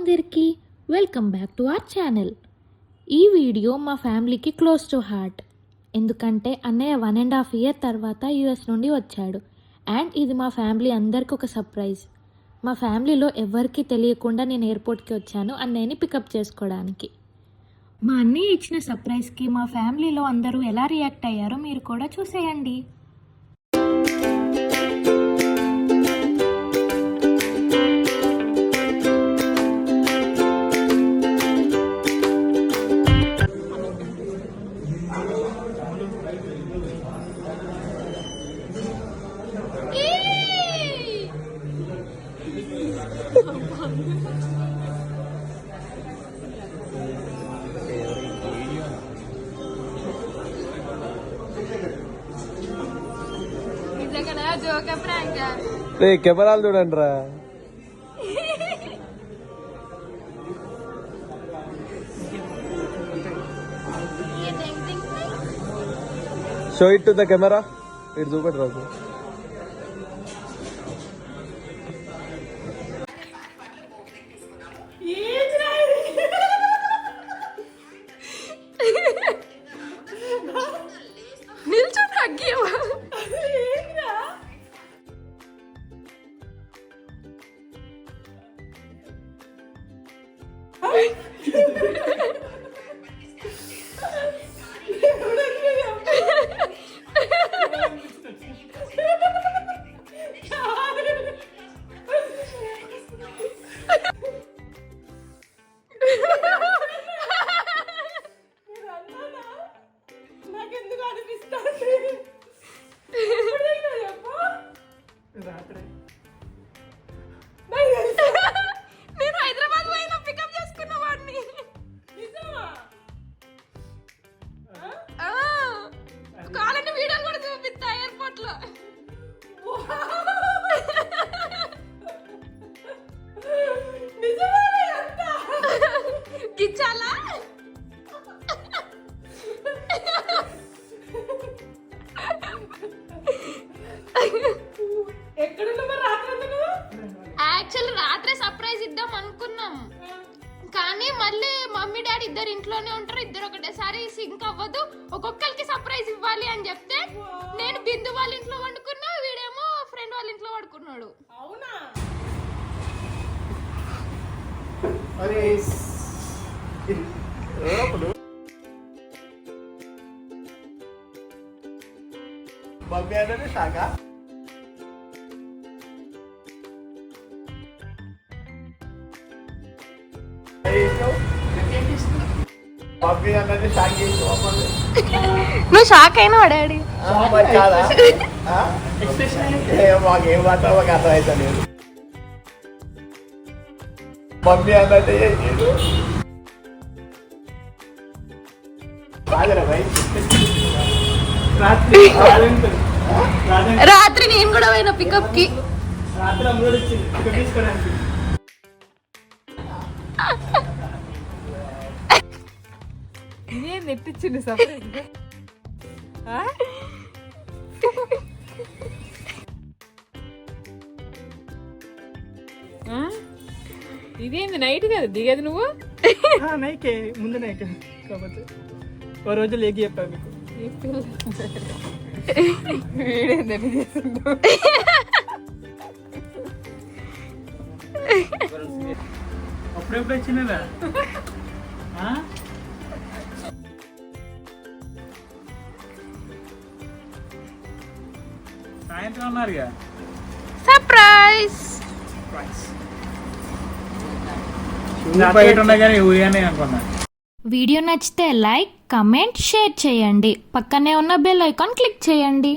అందరికీ welcome back to our channel. ఈ video మా ఫ్యామిలీకి క్లోజ్ టు హార్ట్. ఎందుకంటే అన్నయ్య 1.5 year తర్వాత యూఎస్ నుండి వచ్చాడు. అండ్ ఇది మా ఫ్యామిలీ అందరికీ ఒక సర్ప్రైజ్. మా ఫ్యామిలీలో ఎవరికీ తెలియకుండా నేను ఎయిర్పోర్ట్కి వచ్చాను అన్నయ్యని పికప్ చేసుకోవడానికి. మా అన్నయ్య ఇచ్చిన సర్ప్రైజ్కి మా ఫ్యామిలీలో అందరూ ఎలా రియాక్ట్ అయ్యారో మీరు కూడా చూసేయండి. కెమెరాలు చూడండి రా. Show it to the camera. ఇటు చూపెట్టు రాజు. నేను హైదరాబాద్ పోయినా పికప్ చేసుకున్న వాడిని. కావాలంటే వీడియోలు కూడా చూపిస్తా ఎయిర్పోర్ట్ లో. గిచ్చాలా? యాక్చువల్లీ రాత్రే సర్ప్రైజ్ ఇద్దాం అనుకున్నాం, కానీ మళ్ళీ మమ్మీ డాడీ ఇద్దరు ఇంట్లోనే ఉంటారు, ఇద్దరు ఒకటేసారి సింక్ అవ్వదు, ఒక్కొక్కరికి సర్ప్రైజ్ ఇవ్వాలి అని చెప్తే నేను బిందు వాళ్ళ ఇంట్లో వండుకున్నా, వీడేమో ఫ్రెండ్ వాళ్ళ ఇంట్లో పడుకున్నాడు. అవునా? మమ్మీ అంటే షాకా. నువ్వు షాక్ అయినా డాడీ? మాకేం మాత్రం మాకు అర్థమవుతా లేదు. మమ్మీ అన్నట్టే రాత్రి నేను కూడా పోయిన పికప్ కి. ఇదేం నెట్టించింది సపరేట్. ఇదేంది నైట్ కదా దిగేది నువ్వు? నైకే ముందు నైకే కాకపోతే ఓ రోజు లేకి చెప్పా మీకు. వీడేందని చేస్తుందో. అప్పుడెప్పుడు వచ్చిందా? సాయంత్రం అన్నారుగా సర్ప్రైజ్. బయట ఉన్నా కానీ ఊరిగానే అనుకున్నా. వీడియో నచ్చితే లైక్, కమెంట్, షేర్ చేయండి. పక్కనే ఉన్న బెల్ ఐకాన్ క్లిక్ చేయండి.